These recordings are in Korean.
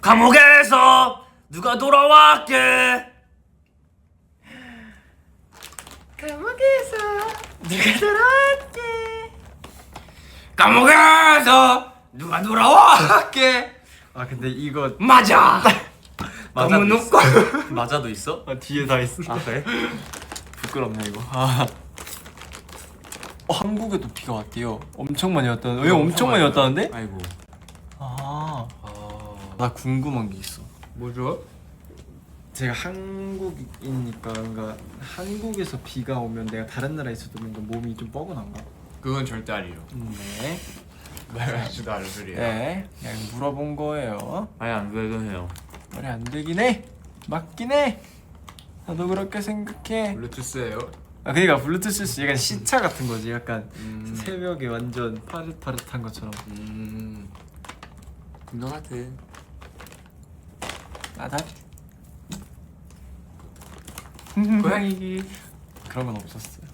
감옥에서 누가 돌아왔게. 감옥에서 누가 돌아왔게. 감옥에서 누가 돌아왔게. 아 근데 이거 맞아. 맞아도 너무 있어. 높고. 맞아도 있어? 뒤에 다 있어. 아 그래? 부끄럽네 이거. 한국에도 비가 왔대요. 엄청 많이 왔다는. 왜 엄청 많이 왔다는데? 아이고. 나 궁금한 게 있어. 뭐죠? 제가 한국이니까 그러니까 한국에서 비가 오면 내가 다른 나라에 있어도 뭔가 몸이 좀 뻐근한가? 그건 절대 아니에요. 네. 말하지도 않은 소리예요. 네. 그냥 물어본 거예요. 아니 안 되긴 해요. 말이 안 되긴 해. 맞긴 해. 나도 그렇게 생각해. 블루투스예요. 아 그러니까 블루투스 약간 시차 같은 거지. 약간 새벽에 완전 파릇파릇한 것처럼. 너 같은. 나다. 고양이. 그런 건 없었어요.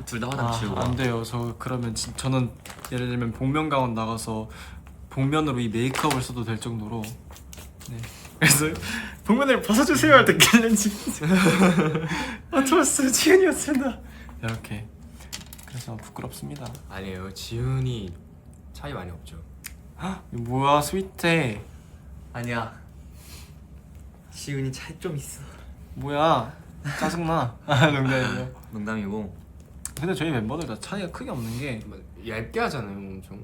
둘 다 화장 지우고. 안 돼요. 저 그러면 저는 예를 들면 복면가왕 나가서 복면으로 이 메이크업을 써도 될 정도로. 네. 그래서 복면을 벗어주세요 할 때 챌린지. 좋았어요. 지은이었습니다. 이렇게. 그래서 부끄럽습니다. 아니에요. 지훈이 차이 많이 없죠. 뭐야 스윗해. 아니야. 지훈이 차이 좀 있어. 뭐야 짜증나. 농담이에요. 농담이고. 근데 저희 멤버들 다 차이가 크게 없는 게 얇게 하잖아요, 엄청.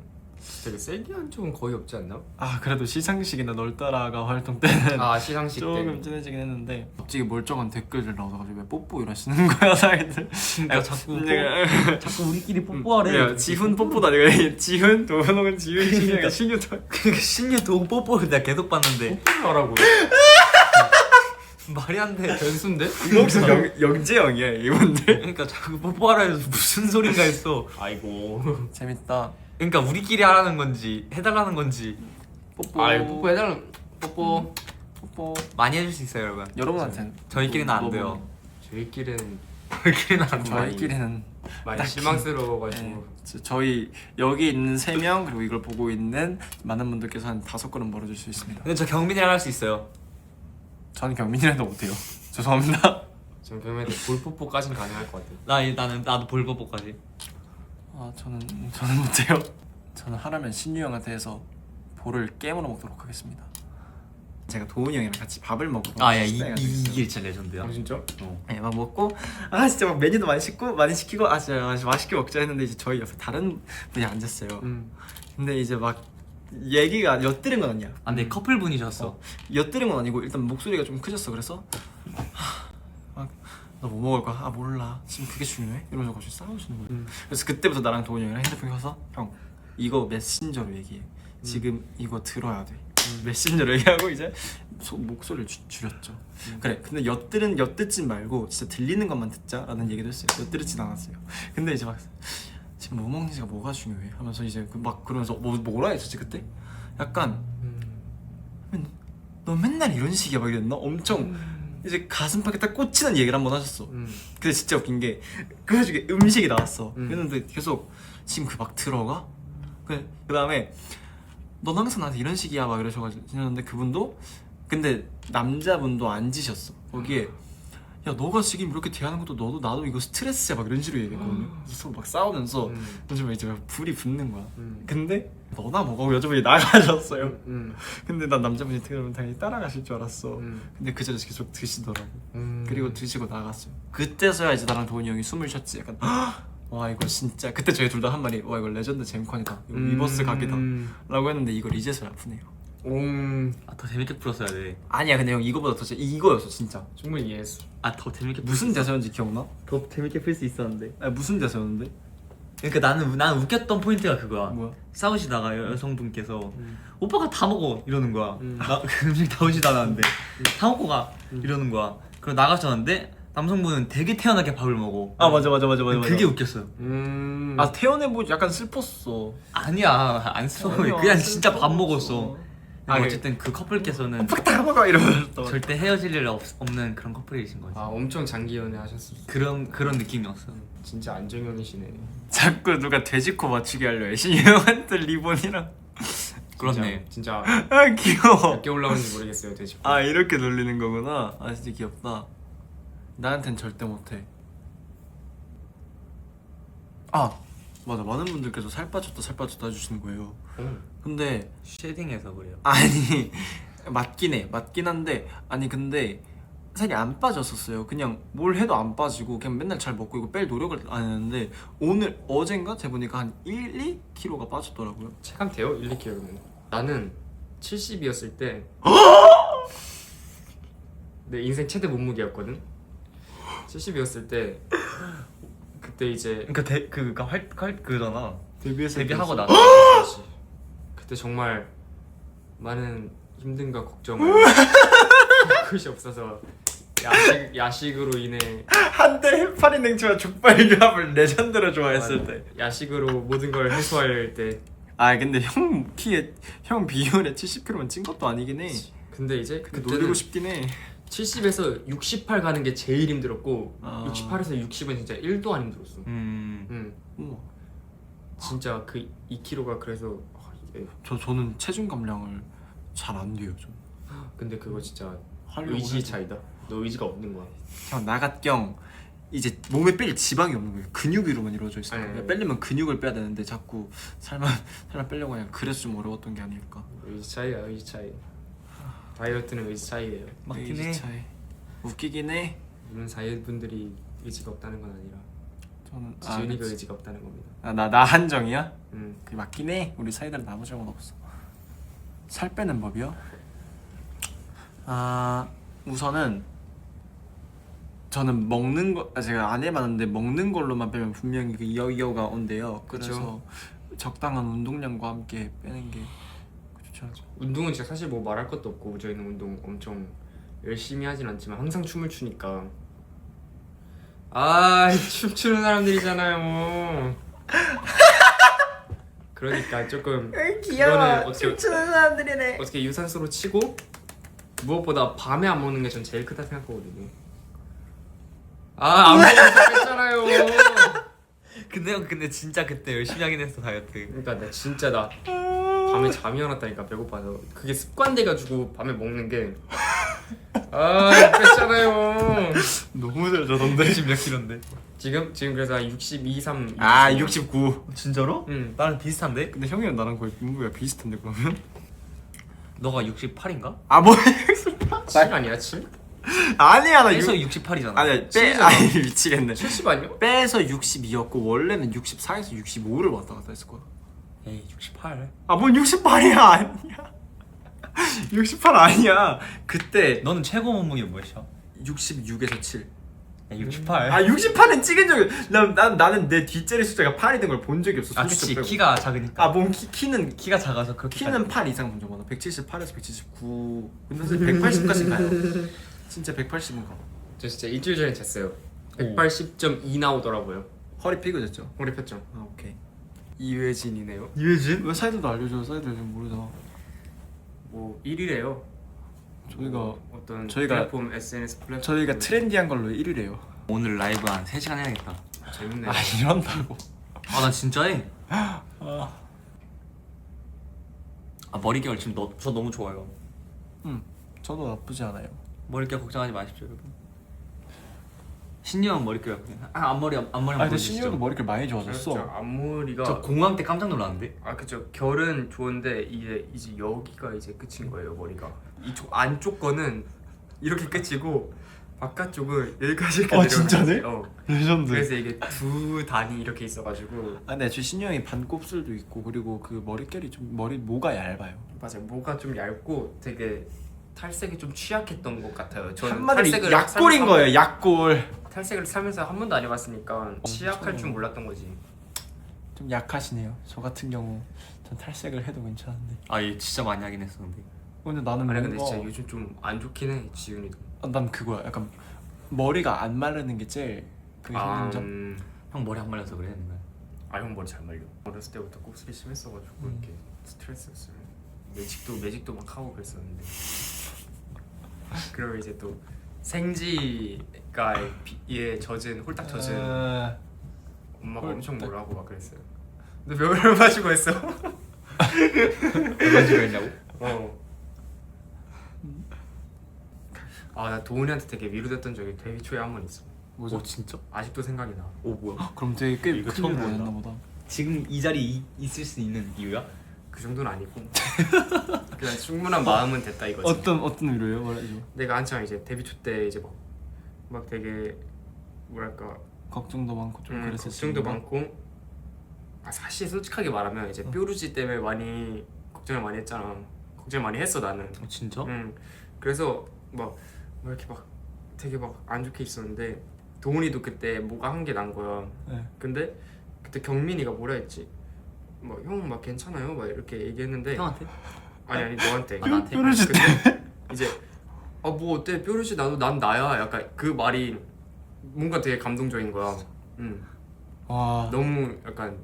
되게 세게 한 쪽은 거의 없지 않나? 그래도 시상식이나 널 따라가 활동 때는 시상식 조금 때. 진해지긴 했는데 갑자기 멀쩡한 댓글들 나와가지고 왜 뽀뽀 이러시는 거야 다들. 그러니까 자꾸 우리끼리 뽀뽀하래. 지훈 뽀뽀도 아니고 지훈 도현옥은 지훈 신유가 신유 그러니까 신유 도 뽀뽀를 내가 계속 봤는데. 뽀뽀하라고. 말이 안 돼. 변수인데? 혹시 영재형이야 이분들. 그러니까 자꾸 뽀뽀하라 해서 무슨 소린가 했어. 아이고. 재밌다. 그러니까 우리끼리 하라는 건지 해달라는 건지. 뽀뽀. 뽀뽀 해달라는. 뽀뽀. 뽀뽀. 많이 해줄 수 있어요, 여러분. 여러분한테는 저희끼리는 안 돼요. 저희끼리는 안 돼요. 저희끼리는 많이 딱히. 실망스러워가지고. 저희 여기 있는 3명 그리고 이걸 보고 있는 많은 분들께서 한 5걸음 멀어질 수 있습니다. 근데 저 경민이랑 할 수 있어요. 저는 경민이랑도 못해요. 죄송합니다. 전 경민한테 볼뽀뽀까진 가능할 것 같아요. 나도 볼뽀뽀까지. 저는 못해요. 저는 하라면 신유 형한테 해서 볼을 깨물어 먹도록 하겠습니다. 제가 도훈이 형이랑 같이 밥을 먹으러 이게 진짜 레전드야. 진짜? 어. 네, 막 먹고 진짜 막 메뉴도 많이 시키고 진짜 맛있게 먹자 했는데 이제 저희 옆에 다른 분이 앉았어요. 근데 이제 막 얘기가 엿들은 건 아니야. 근데 커플분이셨어. 엿들은 건 아니고 일단 목소리가 좀 크셨어. 그래서 너 뭐 먹을 거야? 몰라. 지금 그게 중요해? 이러면서 같이 싸우시는 거예요. 그래서 그때부터 나랑 도훈이 형이랑 핸드폰 켜서 형 이거 메신저로 얘기해. 지금 이거 들어야 돼. 메신저로 얘기하고 이제 목소리를 줄였죠. 그래. 근데 엿듣지 말고 진짜 들리는 것만 듣자라는 얘기도 했어요. 엿들지는 않았어요. 근데 이제 막 지금 뭐 먹는지가 뭐가 중요해 하면서 이제 막 그러면서 뭐라 했었지 그때? 약간 너 맨날 이런 식이야 막 이랬나? 엄청 이제 가슴팍에 딱 꽂히는 얘기를 한번 하셨어. 근데 진짜 웃긴 게 그 와중에 음식이 나왔어. 그랬는데 계속 지금 그 막 들어가? 그 다음에 넌 항상 나한테 이런 식이야 막 이러셔가지고 지냈는데 그분도 근데 남자분도 앉으셨어 거기에. 야 너가 지금 이렇게 대하는 것도 나도 이거 스트레스야 막 이런 식으로 얘기했거든요. 서로 막 싸우면서 요즘에 이제 막 불이 붙는 거야. 근데 너나 먹어 여자분이 나가셨어요. 근데 난 남자분이 들으면 당연히 따라가실 줄 알았어. 근데 그 자리에서 계속 드시더라고. 그리고 드시고 나갔어요. 그때서야 이제 나랑 도훈이 형이 숨을 쉬었지. 약간 와 이거 진짜 그때 저희 둘 다 한 말이 와 이거 레전드 잼컨이다 이거 리버스 각이다 라고 했는데 이걸 이제서야 푸네요. 더 재밌게 풀었어야 돼. 아니야 근데 형 이거보다 더 이거였어 진짜. 충분히 이해했어. 더 재밌게 무슨 대사였는지 기억나? 더 재밌게 풀 수 있었는데. 무슨 대사였는데? 그러니까 나는 웃겼던 포인트가 그거야. 뭐야? 싸우시다가 여성분께서 오빠가 다 먹어 이러는 거야. 나 그 음식 다 오지도 않았는데 다 먹고 가 이러는 거야. 그리고 나가셨는데 남성분은 되게 태연하게 밥을 먹어. 맞아. 그게 웃겼어요. 태연해보지 약간 슬펐어. 아니야 안 슬퍼. 아니야, 그냥 진짜 밥 슬펐어. 먹었어. 어쨌든 그 커플께서는 다 먹어 이러면서 절대 헤어질 일 없는 그런 커플이신 거지. 엄청 장기 연애 하셨어. 그런 느낌이었어. 진짜 안정형이시네. 자꾸 누가 돼지코 맞추게 하려 해. 신유 형한테 리본이랑 그렇네. 진짜 아 귀여워. 몇 개 올라오는지 모르겠어요 돼지. 아 이렇게 놀리는 거구나. 아 진짜 귀엽다. 나한텐 절대 못해. 아 맞아, 많은 분들께서 살 빠졌다 해주시는 거예요. 근데 쉐딩해서 그래요. 아니 맞긴 한데, 아니 근데 살이 안 빠졌었어요. 그냥 뭘 해도 안 빠지고 그냥 맨날 잘 먹고 이거 뺄 노력을 안 했는데 어젠가 재보니까 한 1, 2kg가 빠졌더라고요. 체감돼요? 1, 2kg면. 나는 70이었을 때 내 인생 최대 몸무게였거든. 70이었을 때 그때 이제 그러니까 그잖아. 데뷔하고 나서. 그렇지. 그때 정말 많은 힘듦과 걱정을 그것이 없어서 야식으로 인해 한때 해파리 냉채와 족발교합을 레전드로 좋아했을 때. 야식으로 모든 걸 해소할 때. 아 근데 형 키에 형 비율에 70kg만 찐 것도 아니긴 해. 근데 이제 근데 그때는 놀리고 싶긴 해. 70에서 68 가는 게 제일 힘들었고, 아. 68에서 60은 진짜 1도 안 힘들었어. 우와. 진짜 그 2kg가 그래서 이게 저는 체중 감량을 잘 안 돼요. 좀. 근데 그거 진짜 하려고 의지 해도. 차이다. 너 의지가 없는 거야. 형 나갓경 이제 몸에 뺄 지방이 없는 거예요. 근육 위로만 이루어져 있어요. 네. 빼려면 근육을 빼야 되는데 자꾸 살만 빼려고 하면 그래서 좀 어려웠던 게 아닐까. 의지 차이야, 의지 차이. 다이어트는 의지 차이예요. 맞긴 의지 해. 차이. 웃기긴 해. 물론 다이어트 의지가 없다는 건 아니라 저는 지윤이가 그치. 의지가 없다는 겁니다. 나 한정이야? 음. 그게 맞긴 해. 우리 사이들은 아무 잘못 없어. 살 빼는 법이요? 우선은 저는 먹는 거 제가 안 해봤는데 먹는 걸로만 빼면 분명히 그 이어가 온대요. 그래서 그쵸. 적당한 운동량과 함께 빼는 게 좋죠. 운동은 진짜 사실 뭐 말할 것도 없고 저희는 운동 엄청 열심히 하진 않지만 항상 춤을 추니까 춤추는 사람들이잖아요. 그러니까 조금 그거는 춤추는 사람들이네. 어떻게 유산소로 치고 무엇보다 밤에 안 먹는 게 전 제일 크다 생각하거든요. 안 먹어서 뺐잖아요. 근데 진짜 그때 열심히 하긴 했어 다이어트. 그러니까 나 밤에 잠이 안 왔다니까 배고파서. 그게 습관돼가지고 밤에 먹는 게 뺐잖아요. 너무 잘 자던데. 지금 몇 킬로인데? 지금 그래서 한 62, 3 69. 진짜로? 응. 나랑 비슷한데? 근데 형이랑 나랑 거의 몸무게가 비슷한데 그러면? 너가 68인가? 뭐? 7 아니야 7? 아니야 나 그래서 68이잖아. 아니야 칠이잖아. 아니 미치겠네. 70 아니야? 빼서 62였고 원래는 64에서 65를 왔다 갔다 했을 거야. 에이 68. 뭔 68이야 아니야. 68 아니야. 그때 너는 최고 몸무게 뭐였어? 66에서 7. 야, 68. 68은 찍은 적이 나는 내 뒷자리 숫자가 8이 된 걸 본 적이 없어. 그치 솔직히 빼고. 키가 작으니까. 뭔 키는 키가 작아서 그렇게. 키는 8 이상 본 적 많아. 178에서 179. 근데 180까지 가요. 진짜 180은 가. 저 진짜 일주일 전에 쟀어요. 180.2 나오더라고요. 허리 피고졌죠? 허리 폈죠. 오케이. 이회진이네요. 이회진? 왜 사이드도 알려줘. 사이드 요즘 모르잖아. 뭐 1위래요. 어떤 플랫폼 SNS 플랫폼. 저희가 트렌디한 걸로 1위래요. 오늘 라이브 한 3시간 해야겠다. 재밌네. 이런다고. 나 진짜 해. 머릿결 지금 저 너무 좋아요. 저도 나쁘지 않아요. 머릿결 걱정하지 마십시오 여러분. 신유형 머릿결 앞머리 한번 근데 보여주시죠. 신유도 머릿결 많이 좋아졌어. 진짜 앞머리가 저 공항 때 깜짝 놀랐는데. 그쵸. 결은 좋은데 이제 여기가 이제 끝인 거예요. 머리가 이쪽 안쪽 거는 이렇게 끝이고 바깥쪽은 여기까지 이렇게 진짜네? 레전드. 그래서 이게 두 단이 이렇게 있어가지고. 근데 저 신유 형이 반곱슬도 있고 그리고 그 머릿결이 좀 모가 얇아요. 맞아요. 모가 좀 얇고 되게 탈색이 좀 취약했던 것 같아요. 저는 한마디 탈색을 약골인 살면서 거예요. 약골. 탈색을 살면서 한 번도 안 해봤으니까 취약할 줄 몰랐던 거지. 좀 약하시네요. 저 같은 경우 전 탈색을 해도 괜찮은데. 얘 진짜 많이 하긴 했어 근데. 근데 나는 아니 근데 뭔가 진짜 요즘 좀 안 좋긴 해 지윤이도. 난 그거야. 약간 머리가 안 마르는 게 제일 그게 힘든 점. 형 머리 안 말려서 그래? 형 머리 잘 말려. 어렸을 때부터 곱슬이 심했어가지고 이렇게 스트레스였어요. 매직도 막 하고 그랬었는데. 그리고 이제 또 생지가 에 젖은 홀딱 젖은 엄마가 엄청 뭐라고 막 그랬어요. 너 몇 월 마시고 했어? 그런 식으로 했냐고? 나 도훈이한테 되게 위로됐던 적이 데뷔 초에 한 번 있어. 뭐죠? 진짜? 아직도 생각이 나. 오 뭐야? 그럼 되게 꽤 이거 큰 처음 일을 본다. 했나 보다. 지금 이 자리에 있을 수 있는 이유야? 그 정도는 아니고 그냥 충분한 마음은 됐다 이거지. 어떤 위로예요? 말해줘. 내가 한창 이제 데뷔 초 때 이제 막 되게 뭐랄까 걱정도 많고 좀 그랬었지. 걱정도 많고 사실 솔직하게 말하면 이제 뾰루지 때문에 많이 걱정을 많이 했잖아. 걱정을 많이 했어 나는. 진짜? 그래서 막 이렇게 막 되게 막 안 좋게 있었는데 도훈이도 그때 뭐가 한 게 난 거야. 네. 근데 그때 경민이가 뭐라 했지? 막 형 막 괜찮아요? 막 이렇게 얘기했는데 형한테? 아니 너한테. 나한테? 뾰루지 근데 이제 뭐 어때 뾰루지 나도 난 나야 약간 그 말이 뭔가 되게 감동적인 거야. 와 너무 약간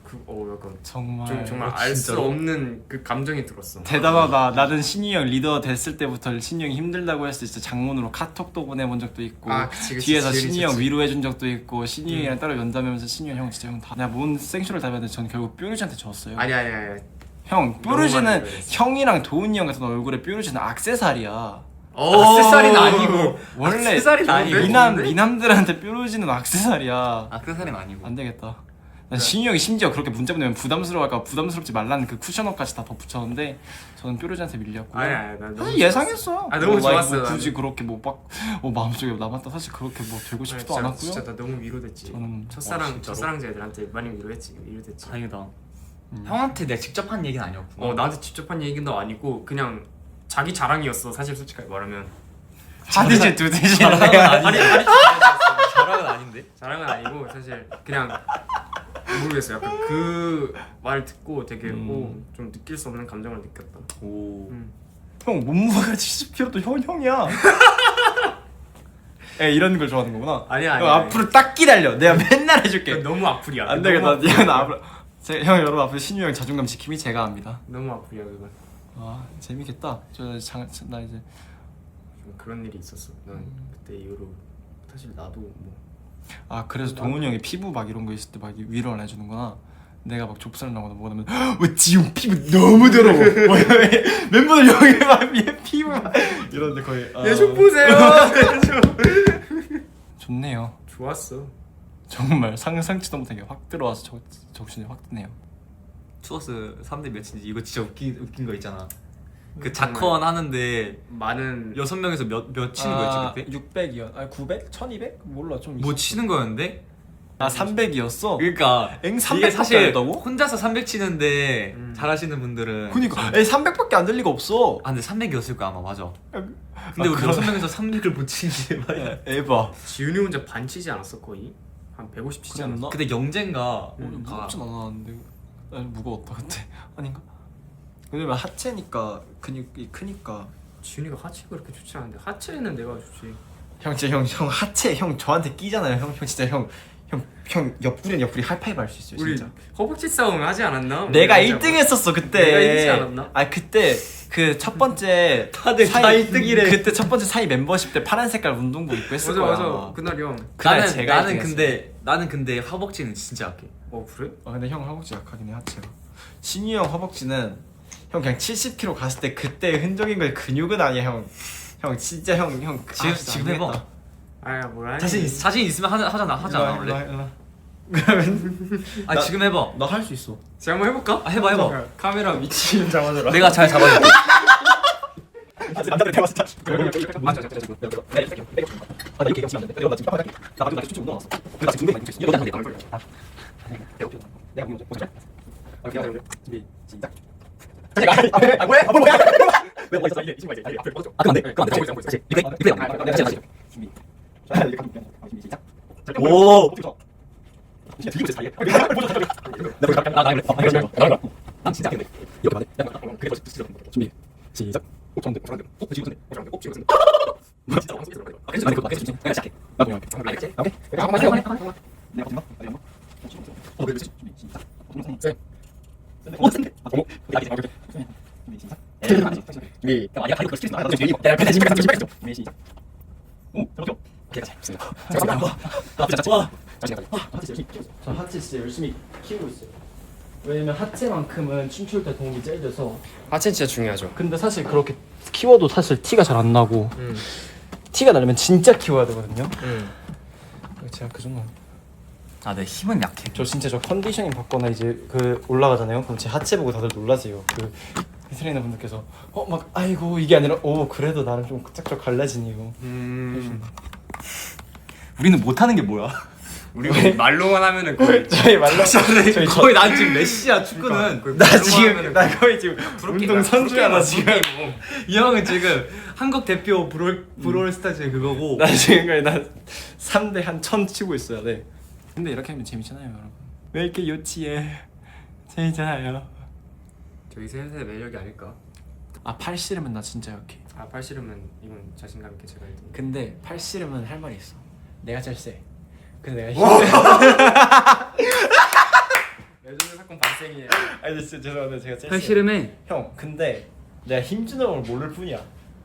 약간 정말 정말 알 수 진짜로? 없는 그 감정이 들었어. 대단하다. 나는 신이 형 리더 됐을 때부터 신이 형이 힘들다고 했을 때 진짜 장문으로 카톡도 보내본 적도 있고 그치, 뒤에서 지은이 신이 형 좋지. 위로해준 적도 있고 신이 형이랑 따로 연담하면서 신이 형 진짜 형 다 내가 뭔 생쇼를 다 봤는데 전 결국 뾰루지한테 졌어요. 아니 형 너무 많이 뾰루지는 그랬어. 형이랑 도훈이 형 같은 얼굴에 뾰루지는 악세사리야. 악세사리는 아니고. 원래 악세사리는 아니고. 미남들한테 뾰루지는 악세사리야. 악세사리는 아니고. 안 되겠다. 난 신이 형이 심지어 그렇게 문자 보내면 부담스러워할까 부담스럽지 말라는 그 쿠션업까지 다 덧붙였는데 저는 뾰루지한테 밀렸고. 나 너무 사실 예상했어. 너무 막 좋았어, 뭐 나는. 굳이 그렇게 마음속에 남았다. 사실 그렇게 뭐 되고 싶지도 진짜, 않았고요. 진짜 나 너무 위로됐지. 저는 첫사랑제 애들한테 많이 위로됐지. 다행이다. 형한테 내가 직접 한 얘기는 아니었구나. 나한테 직접 한 얘기도 아니고 그냥 자기 자랑이었어. 사실 솔직하게 말하면 하드제 두 대지. 자랑은 아니 자랑은 아닌데? 자랑은 아니고 사실 그냥 모르겠어. 약간 그 말 듣고 되게 좀 느낄 수 없는 감정을 느꼈다. 오. 형 몸무게가 70kg도 형이야. 이런 걸 좋아하는 거구나. 아니야. 형 앞으로 딱 기다려. 내가 맨날 해줄게. 너무 악플이야. 안 되겠다. 너무 형 앞으로. 형 여러분 앞으로 신유 형 자존감 지킴이 제가 합니다. 너무 악플이야 그건. 재밌겠다. 나 이제 좀 그런 일이 있었어. 난 그때 이후로 사실 나도 뭐 그래서 동훈이 형이 피부 막 이런 거 있을 때 막 위로를 해주는구나. 내가 막 좁쌀 나거나 뭐하면 왜 지용 피부 너무 더러워. 멤버들 형이 막 피부 막 이런데 거의 얘 좀 보세요. 좋네요. 좋았어. 정말 상상치도 못한 게 확 들어와서 정신이 확 드네요. 투어스 3대 몇인지 이거 진짜 웃긴 거 있잖아. 그 정말. 자컨 하는데 많은 6명에서 몇 치는 거였지 그때? 600이요. 900? 1200? 몰라 좀. 뭐 치는 거였는데? 300이었어. 그러니까 엥 이게 300 사실 했다고? 혼자서 300 치는데 잘하시는 분들은 그니까 300밖에 안 될 리가 없어. 근데 300이었을 거야 아마. 맞아. 근데 우리 그러네. 6명에서 300을 못 치는데 말이야. 에바. 지훈이 혼자 반 치지 않았어 거의? 한 150 치지 않았어? 근데 영재인가 무겁진 않았는데 무거웠다 그때. 아닌가? 왜냐면 하체니까 근육이 크니까. 지훈이가 하체가 그렇게 좋지 않은데 하체는 내가 좋지. 형 진짜 형 하체 형 저한테 끼잖아요. 형 진짜 형 옆구리 하이파이브 할 수 있어요. 우리 진짜. 허벅지 싸움 하지 않았나? 내가 우리 1등 했었어 그때. 내가 1등이지 않았나? 그때 그 첫 번째 다들 다 1등이래. 그때 첫 번째 사이 멤버십 때 파란 색깔 운동복 입고 했을 맞아 거야. 맞아 그날 형. 그날 나는 근데 허벅지는 진짜 약해. 그래? 근데 형 허벅지 약하긴 해 하체가. 신이 형 허벅지는 형 그냥 70kg 갔을 때 그때 흔적인 걸 근육은 아니야 형. 형 진짜 형 지금 해봐. 뭐라 자신 있으면 하잖아 원래. 그러면 지금 해봐. 나 할 수 있어. 제가 한번 해볼까? 해봐. 카메라 미친 잡아줘라. 내가 잘 잡아줄게. 남자들 대화 진짜. 맞아. 나 이렇게 얘기하면 안 돼. 내가 나 지금 깜빡하게. 나 나중에 나 춤추고 나왔어. 근데 나 지금 분명히 이거 내가 내가 내가 보면 보자. 오케이. 준비 시작. 잠깐. 뭐야? 왜 어디 있어? 이게 이거 이제 앞에 꺼져. 그럼 안 돼. 다시. 이거 내가 다시. 준비. 자, 이렇게 하면 준비 시작. 오. 진짜 들리고 있어 사이에. 나 그래. 난 진짜 근데 이렇게 말해. 그게 벌써 들어. 준비 시작. 좋은데. 지금 좋은데. 진짜 왕성 들어. 계속 말해. 계속 내가 시작해. 나도 알겠지? 오케이. 잠깐만 해. 내가 거짓말. 그래. 준비 시작. 셋. 센데. 고모. 야 이제 오케이. 준비 시작. 준비. 야 다리 걸 스트레스. 나 지금 이거. 야 그래 지금 준비 시작. 오, 들어줘. 오케이. 됐습니다. 잠깐만. 나 진짜 좋아. 자, 하체 진짜 열심히 키우고 있어요. 왜냐면 하체만큼은 춤출 때 도움이 제일 돼서. 하체 진짜 중요하죠. 근데 사실 그렇게 키워도 사실 티가 잘 안 나고 티가 나려면 진짜 키워야 되거든요. 제가 그 정도. 아, 내 힘은 약해. 저 진짜 저 컨디셔닝 받거나 이제 그 올라가잖아요. 그럼 제 하체 보고 다들 놀라세요. 그 트레이너 분들께서 막 아이고 이게 아니라 오 그래도 나는 좀 짝짝 갈라지네요. 우리는 못하는 게 뭐야? 우리 말로만 하면은 거의 저희 말로 저희 거의 난 지금 메시야 축구는. 나 지금 나 거의 지금 운동 선수야 나 지금. 이 형은 지금 한국 대표 브롤 스타즈의 그거고. 나 지금 거의 나 3대 한 1000 치고 있어요. 네. 근데 이렇게 하면 재밌잖아요, 여러분. 왜 이렇게 요치해? 재밌잖아요. 저희 셋의 매력이 아닐까. 아 팔씨름은 나 진짜 약해. 아 팔씨름은 이건 자신감 있게 제가 1등. 근데 팔씨름은 할 말이 있어. 내가 제일 세. 근데 내가 레전드 사건 발생이에요. 아니 진짜 죄송한데 제가 제일 팔씨름에 형 근데 내가 힘주는 걸 모를 뿐이야.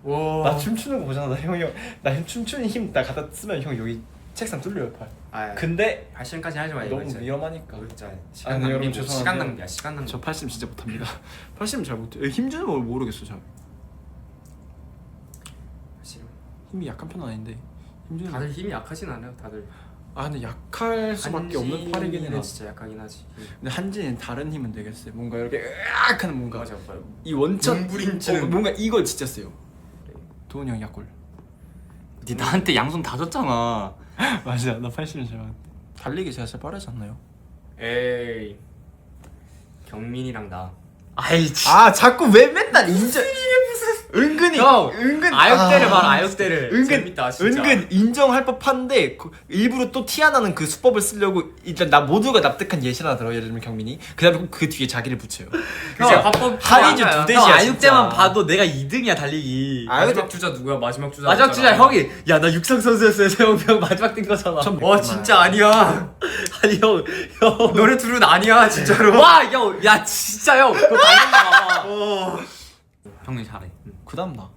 와. 나 춤추는 거 보잖아. 나 춤추는 힘 나 갖다 쓰면 형 여기 책상 뚫려요 팔. 아, 근데 발심까지 하지 마. 이거 너무 진짜. 위험하니까. 이거 진짜 아니, 시간 여러분 낭비고 죄송한데요. 시간 낭비야. 시간 낭비. 저 팔씨름 진짜 못합니다. 팔씨름 잘 못해. 힘주는 걸 모르겠어 잘. 발심. 힘이 약한 편은 아닌데 힘주는. 다들 힘이 약하진 않아요. 다들. 아 근데 약할 수밖에 없는 팔이긴 해. 진짜 약하긴 하지. 근데 한진이는 다른 힘은 되겠어요. 뭔가 이렇게 으악 하는 뭔가 맞아. 이 원천 몸부림치는 뭔가 이거 진짜 세요. 도훈이 형 약골. 니 나한테 양손 다 줬잖아. 맞아 나 팔씨름 잘 맞. 달리기 제가 제일 빠르지 않나요? 에이. 경민이랑 나. 아이 아 자꾸 왜 맨날 인정 은근히 형, 은근 아역대를 봐라 아역대를. 은근 재밌다, 진짜. 은근 인정할 법한데 일부러 또 티 안 나는 그 수법을 쓰려고 일단 나 모두가 납득한 예시 하나 들어. 예를 들면 경민이 그다음에 그 뒤에 자기를 붙여요. 그제 화법 한이주 두 대시야, 형 아육대만 진짜. 봐도 내가 2등이야 달리기. 마지막 주자 누구야? 마지막 주자. 마지막 주자 형이 야 나 육상 선수였어요. 세영 형 마지막 뛴 거잖아. 와 진짜 아니야. 아니 형 너네 둘은 아니야 진짜로. 와, 형, 야 진짜 형 그거 달렸나 봐. 형님 잘해. 그다음 나.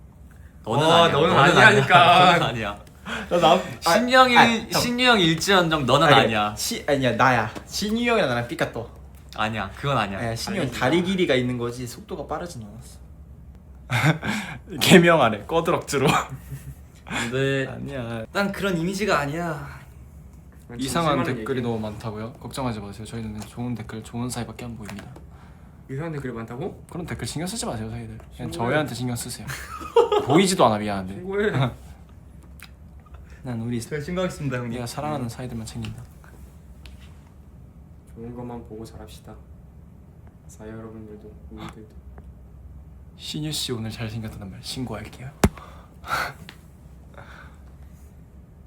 너는 와, 아니야. 너는 아니라니까. 너는 아니야. 나 신유 형 일지언정 너는 아니야. 아니야 나야. 신유 형이랑 나랑 삐까 또. 아니야. 그건 아니야. 아니야 신유 형 다리 길이가 있는 거지 속도가 빠르진 않았어. 개명하래 꺼드럭즈로. 근데 아니야. 난 그런 이미지가 아니야. 이상한 진실만은 댓글이 얘기해. 너무 많다고요? 걱정하지 마세요. 저희는 좋은 댓글, 좋은 사이밖에 안 보입니다. 이상한 댓글이 많다고? 그런 댓글 신경 쓰지 마세요, 저희들. 그냥 신고해. 저희한테 신경 쓰세요. 보이지도 않아 미안한데. 신고해. 난 우리 제가 신고하겠습니다 형님. 내가 사랑하는 사이들만 챙긴다. 좋은 것만 보고 잘합시다. 사회 여러분들도 우리들도. 신유 씨 오늘 잘생겼다는 말 신고할게요.